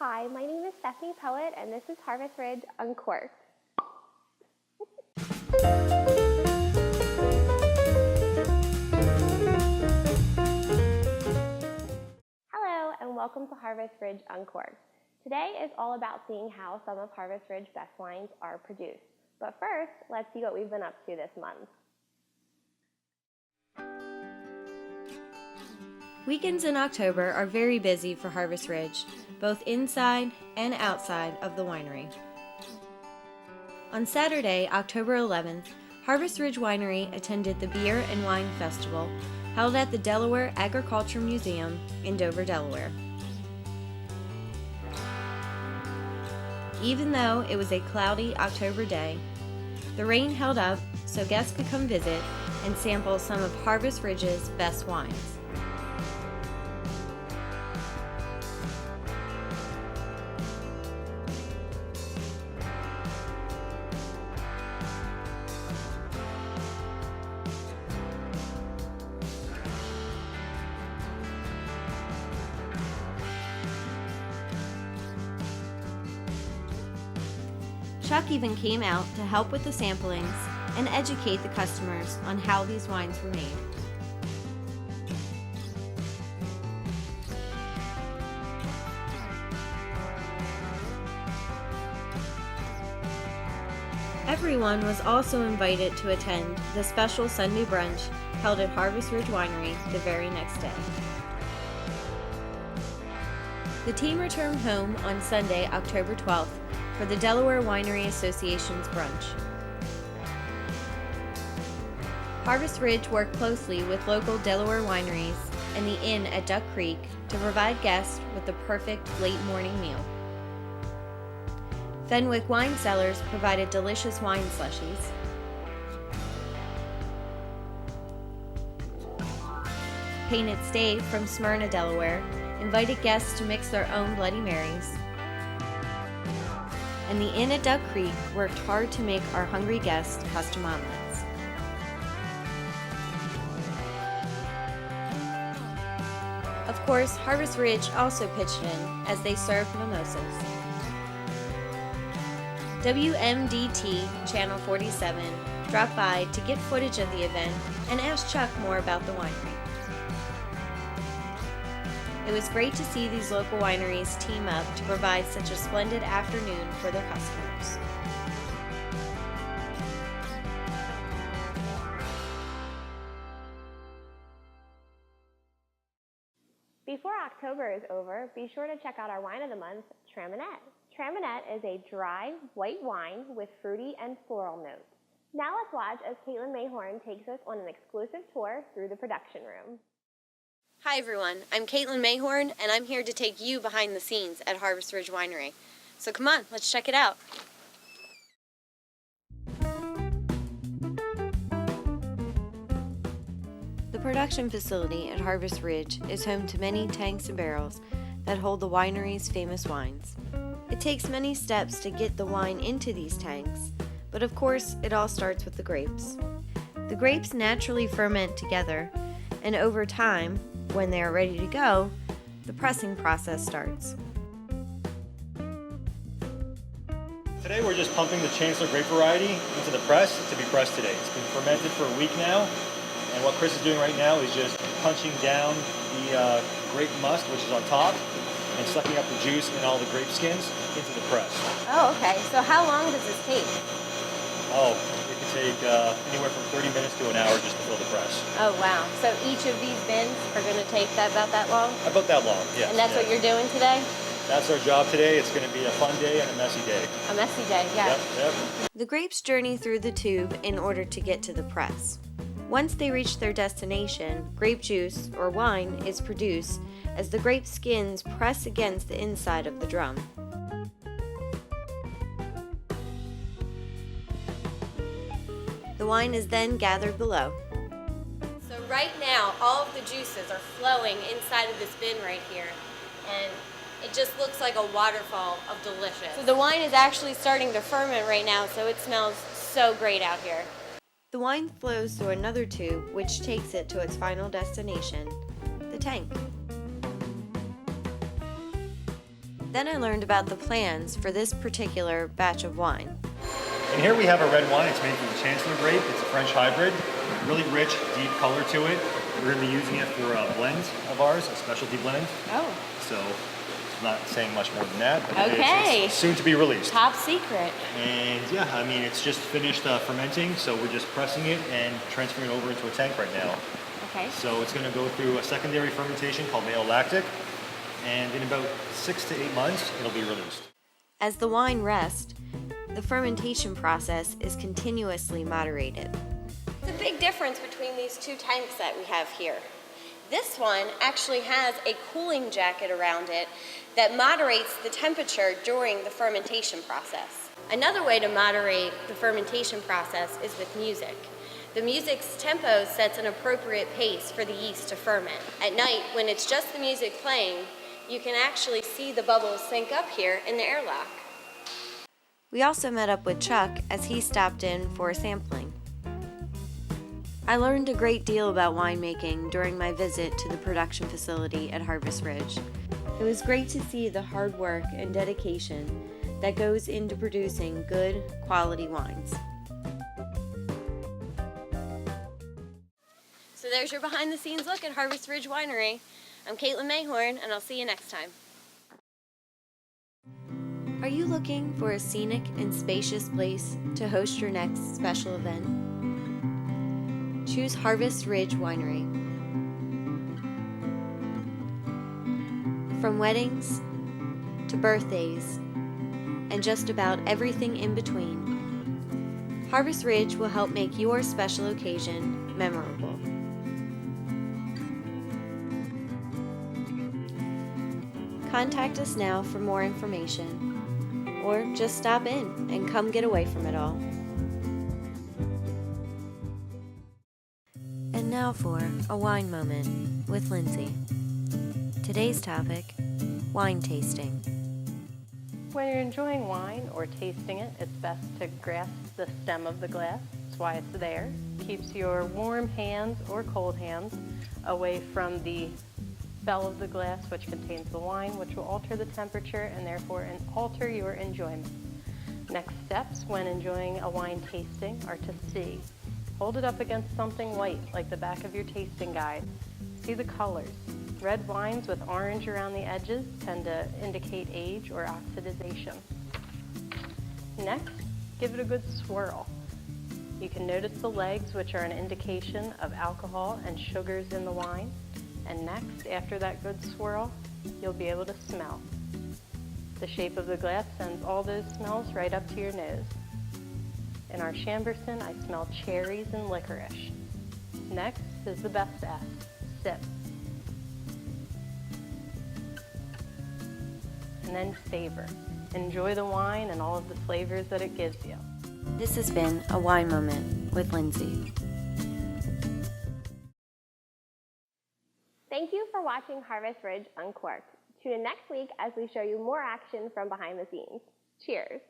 Hi, my name is Stephanie Poet, and this is Harvest Ridge Uncorked. Hello, and welcome to Harvest Ridge Uncorked. Today is all about seeing how some of Harvest Ridge best wines are produced. But first, let's see what we've been up to this month. Weekends in October are very busy for Harvest Ridge, both inside and outside of the winery. On Saturday, October 11th, Harvest Ridge Winery attended the Beer and Wine Festival held at the Delaware Agriculture Museum in Dover, Delaware. Even though it was a cloudy October day, the rain held up so guests could come visit and sample some of Harvest Ridge's best wines. Chuck even came out to help with the samplings and educate the customers on how these wines were made. Everyone was also invited to attend the special Sunday brunch held at Harvest Ridge Winery the very next day. The team returned home on Sunday, October 12th, for the Delaware Winery Association's brunch. Harvest Ridge worked closely with local Delaware wineries and the inn at Duck Creek to provide guests with the perfect late morning meal. Fenwick Wine Cellars provided delicious wine slushies. Painted Stave from Smyrna, Delaware, invited guests to mix their own Bloody Marys. And the inn at Duck Creek worked hard to make our hungry guests custom omelets. Of course, Harvest Ridge also pitched in as they served mimosas. WMDT Channel 47 dropped by to get footage of the event and asked Chuck more about the winery. It was great to see these local wineries team up to provide such a splendid afternoon for their customers. Before October is over, be sure to check out our wine of the month, Traminette. Traminette is a dry, white wine with fruity and floral notes. Now let's watch as Kaitlin Mayhorn takes us on an exclusive tour through the production room. Hi everyone, I'm Kaitlin Mayhorn and I'm here to take you behind the scenes at Harvest Ridge Winery. So come on, let's check it out. The production facility at Harvest Ridge is home to many tanks and barrels that hold the winery's famous wines. It takes many steps to get the wine into these tanks, but of course it all starts with the grapes. The grapes naturally ferment together, and over time, when they are ready to go, the pressing process starts. Today we're just pumping the Chancellor grape variety into the press to be pressed today. It's been fermented for a week now, and what Chris is doing right now is just punching down the grape must, which is on top, and sucking up the juice and all the grape skins into the press. Oh, okay. So how long does this take? Oh, it can take anywhere from 30 minutes to an hour just to fill the press. Oh, wow. So each of these bins are going to take about that long? About that long, yes. And that's what you're doing today? That's our job today. It's going to be a fun day and a messy day. A messy day, yeah. Yep. The grapes journey through the tube in order to get to the press. Once they reach their destination, grape juice, or wine, is produced as the grape skins press against the inside of the drum. The wine is then gathered below. So right now, all of the juices are flowing inside of this bin right here, and it just looks like a waterfall of delicious. So the wine is actually starting to ferment right now, so it smells so great out here. The wine flows through another tube, which takes it to its final destination, the tank. Then I learned about the plans for this particular batch of wine. And here we have a red wine. It's made from the Chancellor grape. It's a French hybrid. Really rich, deep color to it. We're going to be using it for a blend of ours, a specialty blend. Oh. So, not saying much more than that, but Okay. it's soon to be released. Top secret. And yeah, I mean, it's just finished fermenting, so we're just pressing it and transferring it over into a tank right now. Okay. So it's going to go through a secondary fermentation called malolactic, and in about 6 to 8 months, it'll be released. As the wine rests, the fermentation process is continuously moderated. The big difference between these two tanks that we have here. This one actually has a cooling jacket around it that moderates the temperature during the fermentation process. Another way to moderate the fermentation process is with music. The music's tempo sets an appropriate pace for the yeast to ferment. At night, when it's just the music playing, you can actually see the bubbles sync up here in the airlock. We also met up with Chuck as he stopped in for a sampling. I learned a great deal about winemaking during my visit to the production facility at Harvest Ridge. It was great to see the hard work and dedication that goes into producing good, quality wines. So there's your behind-the-scenes look at Harvest Ridge Winery. I'm Kaitlin Mayhorn, and I'll see you next time. Are you looking for a scenic and spacious place to host your next special event? Choose Harvest Ridge Winery. From weddings to birthdays and just about everything in between, Harvest Ridge will help make your special occasion memorable. Contact us now for more information, or just stop in and come get away from it all. And now for a wine moment with Lindsay. Today's topic, wine tasting. When you're enjoying wine or tasting it, it's best to grasp the stem of the glass. That's why it's there. Keeps your warm hands or cold hands away from the bell of the glass, which contains the wine, which will alter the temperature and therefore alter your enjoyment. Next steps when enjoying a wine tasting are to see. Hold it up against something white, like the back of your tasting guide. See the colors. Red wines with orange around the edges tend to indicate age or oxidization. Next, give it a good swirl. You can notice the legs, which are an indication of alcohol and sugars in the wine. And next, after that good swirl, you'll be able to smell. The shape of the glass sends all those smells right up to your nose. In our Chamberson, I smell cherries and licorice. Next is the best S, sip. And then savor. Enjoy the wine and all of the flavors that it gives you. This has been a wine moment with Lindsay. Thank you for watching Harvest Ridge Uncorked. Tune in next week as we show you more action from behind the scenes. Cheers.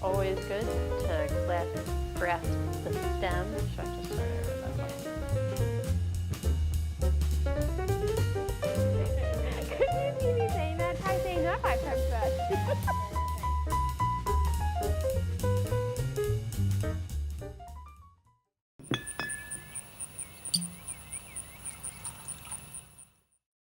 Always good to grasp the stem. Should I just start over that way? Couldn't you see me saying that? Try saying that 5 times fast.